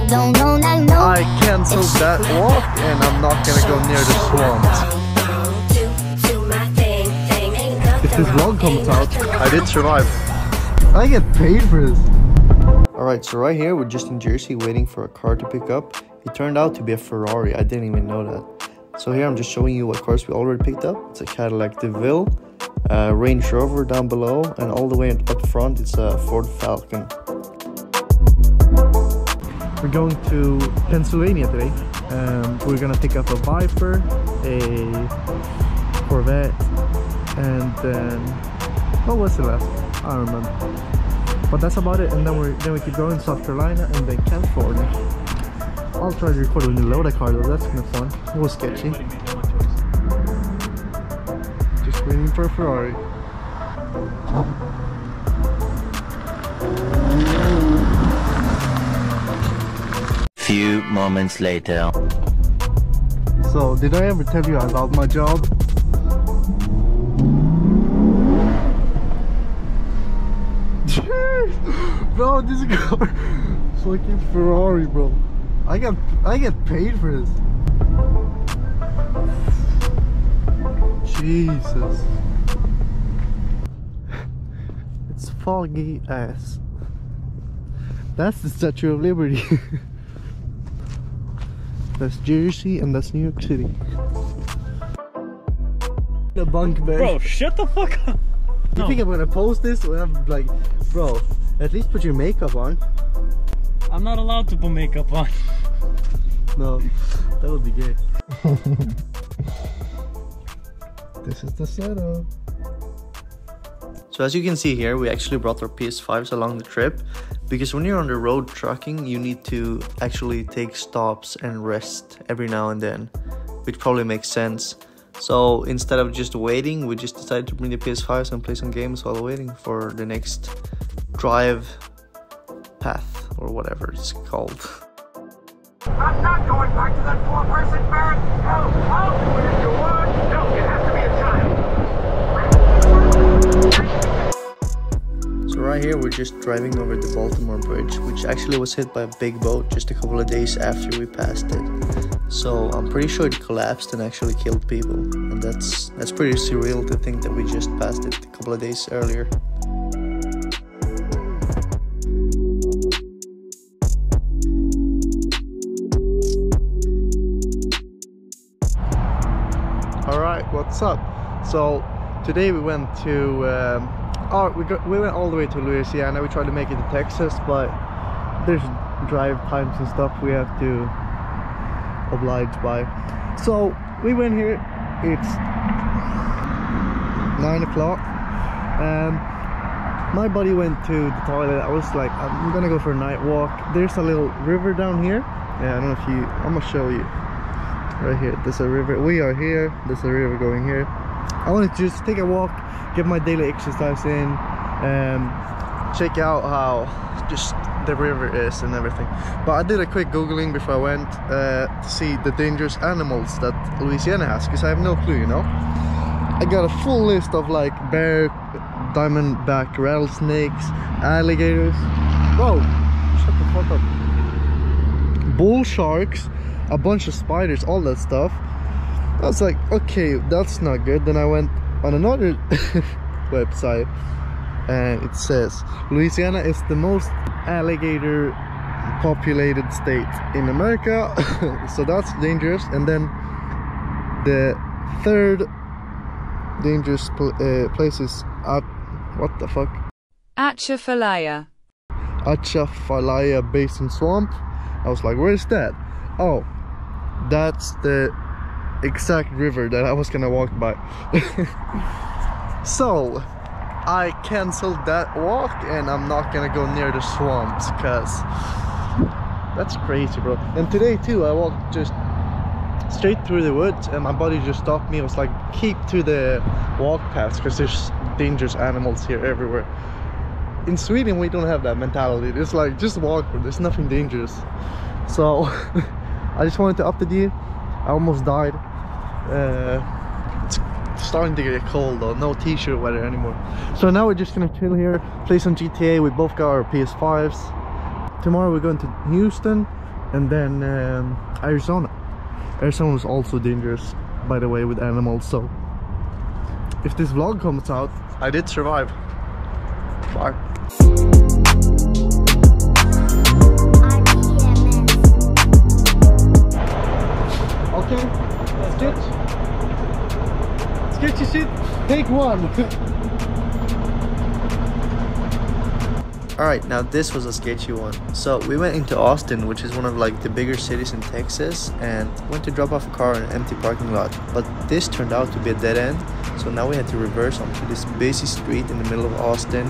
don't know, now know. I cancelled that walk and I'm not gonna go near the swamp. If this vlog comes out, I did survive. I get paid for this. Alright, so right here we're just in Jersey waiting for a car to pick up. It turned out to be a Ferrari. I didn't even know that. So here I'm just showing you what cars we already picked up. It's a Cadillac DeVille, Range Rover down below, and all the way up front it's a Ford Falcon. We're going to Pennsylvania today. We're gonna pick up a Viper, a Corvette, and then what was the last one? I don't remember. But that's about it. And then we keep going to South Carolina and then California. I'll try to record when we load a car though. That's kind of fun. It was sketchy. Just waiting for a Ferrari. Few moments later. So, did I ever tell you about my job? Bro, this car, fucking Ferrari, bro. I get paid for this. Jesus. It's foggy ass. That's the Statue of Liberty. That's Jersey and that's New York City. The bunk bed. Bro, shut the fuck up. You think I'm gonna post this when I'm like, bro, at least put your makeup on. I'm not allowed to put makeup on. No, that would be gay. This is the setup. So as you can see here, we actually brought our PS5s along the trip, because when you're on the road trucking, you need to actually take stops and rest every now and then, which probably makes sense. So instead of just waiting, we just decided to bring the PS5s and play some games while waiting for the next drive path or whatever it's called. I'm not going back to that four-person bed! Hell, I'll do it if you want! No, it has to be a child! So right here we're just driving over the Baltimore Bridge, which actually was hit by a big boat just a couple of days after we passed it. So I'm pretty sure it collapsed and actually killed people, and that's pretty surreal to think that we just passed it a couple of days earlier. Alright, what's up? So today we went to we went all the way to Louisiana. We tried to make it to Texas, but there's drive times and stuff we have to oblige by. So we went here. It's 9 o'clock and my buddy went to the toilet. I was like, I'm gonna go for a night walk. There's a little river down here. Yeah, I don't know if you, I'm gonna show you right here. There's a river. We are here. There's a river going here. I wanted to just take a walk, get my daily exercise in, and check out how just the river is and everything. But I did a quick googling before I went to see the dangerous animals that Louisiana has, because I have no clue, you know. I got a full list of like bear, diamondback rattlesnakes, alligators. Whoa, shut the fuck up. Bull sharks, a bunch of spiders, all that stuff. I was like, okay, that's not good. Then I went on another website and it says Louisiana is the most alligator populated state in America. So that's dangerous. And then the third dangerous place is at, what the fuck? Atchafalaya. Atchafalaya Basin Swamp. I was like, where's that? Oh, that's the exact river that I was gonna walk by. So I canceled that walk and I'm not gonna go near the swamps, because that's crazy, bro. And today too I walked just straight through the woods and my buddy just stopped me. I was like, keep to the walk paths because there's dangerous animals here everywhere. In Sweden we don't have that mentality. It's like, just walk, there's nothing dangerous. So I just wanted to update you. I almost died. It's starting to get cold though, no t-shirt weather anymore. So now we're just gonna chill here, play some GTA. We both got our PS5s. Tomorrow we're going to Houston and then Arizona. Arizona was also dangerous, by the way, with animals. So if this vlog comes out, I did survive. Bye. Okay, sketchy shit, take one. Alright, now this was a sketchy one. So we went into Austin, which is one of like the bigger cities in Texas, and went to drop off a car in an empty parking lot. But this turned out to be a dead end, so now we had to reverse onto this busy street in the middle of Austin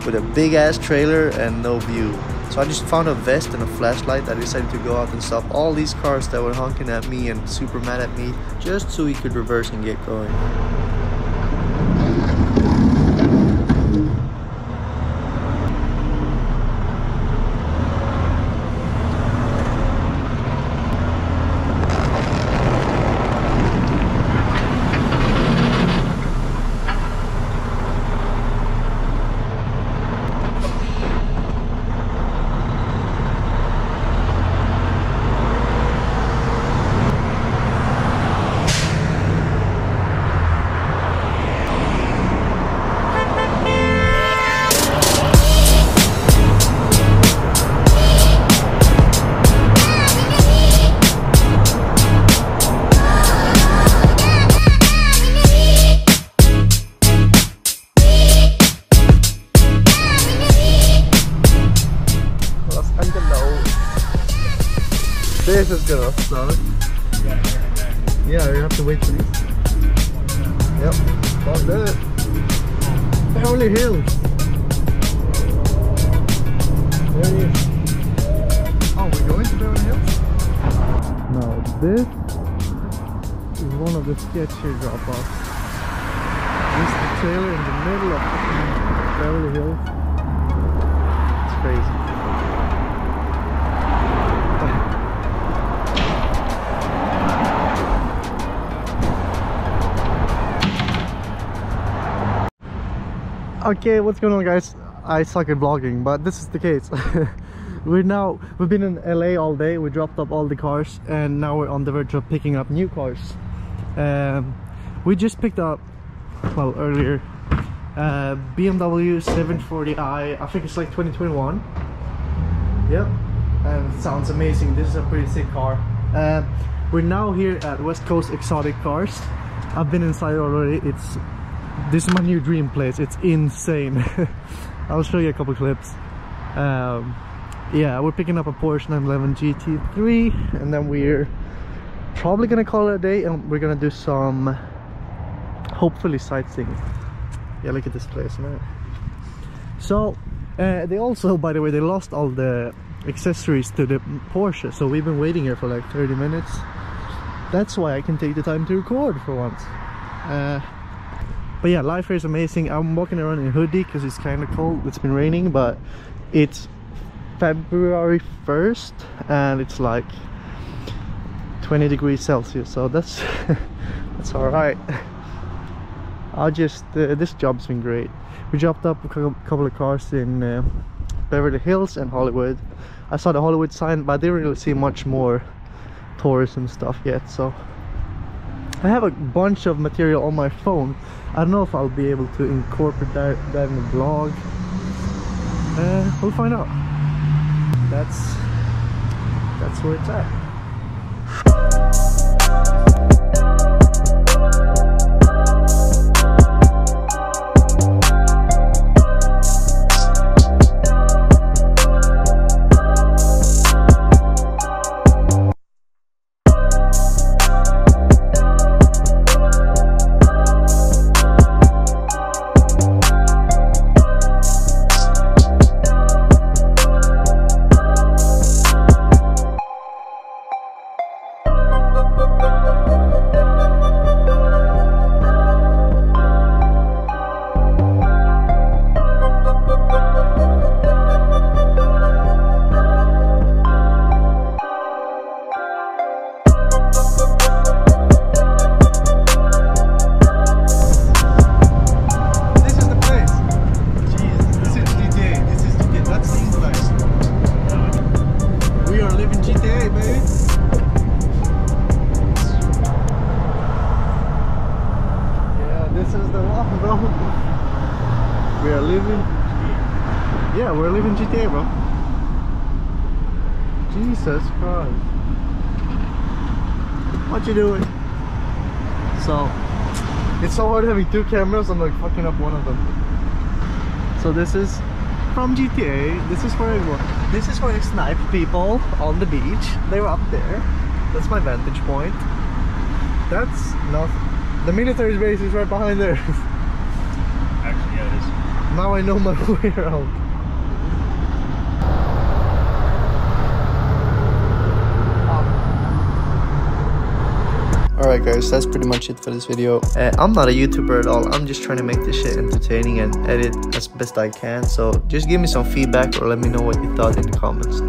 with a big ass trailer and no view. So I just found a vest and a flashlight. I decided to go out and stop all these cars that were honking at me and super mad at me, just so we could reverse and get going. This is gonna suck. Yeah, you have to wait for these. Yep, about that. Beverly Hills. There it is. Oh, we're going to Beverly Hills? Now this is one of the sketchier drop-offs. This is the trailer in the middle of Beverly Hills. It's crazy. Okay, what's going on, guys? I suck at vlogging, but this is the case. We've been in LA all day. We dropped up all the cars, and now we're on the verge of picking up new cars. We just picked up, well, earlier, BMW 740i. I think it's like 2021. Yep, and it sounds amazing. This is a pretty sick car. We're now here at West Coast Exotic Cars. I've been inside already. This is my new dream place. It's insane. I'll show you a couple clips. Yeah, we're picking up a Porsche 911 GT3, and then we're probably gonna call it a day, and we're gonna do some, hopefully, sightseeing. Yeah, look at this place, man. So they also, by the way, they lost all the accessories to the Porsche, so we've been waiting here for like 30 minutes. That's why I can take the time to record for once. But yeah, life here is amazing. I'm walking around in a hoodie because it's kind of cold. It's been raining, but it's February 1st and it's like 20 degrees Celsius, so that's that's all right. This job's been great. We dropped up a couple of cars in Beverly Hills and Hollywood. I saw the Hollywood sign, but I didn't really see much more tourism stuff yet, so I have a bunch of material on my phone. I don't know if I'll be able to incorporate that in the vlog. We'll find out. That's where it's at. GTA. GTA, baby. Yeah, this is the one, bro. We are living. Yeah, we're living GTA, bro. Jesus Christ. What you doing? So, it's so hard having two cameras. I'm like fucking up one of them. So this is from GTA. This is where I snipe people on the beach. They were up there. That's my vantage point. That's not. The military base is right behind there. Actually, yeah, it is. Now I know my way around. Alright guys, that's pretty much it for this video. I'm not a YouTuber at all. I'm just trying to make this shit entertaining and edit as best I can. So just give me some feedback or let me know what you thought in the comments.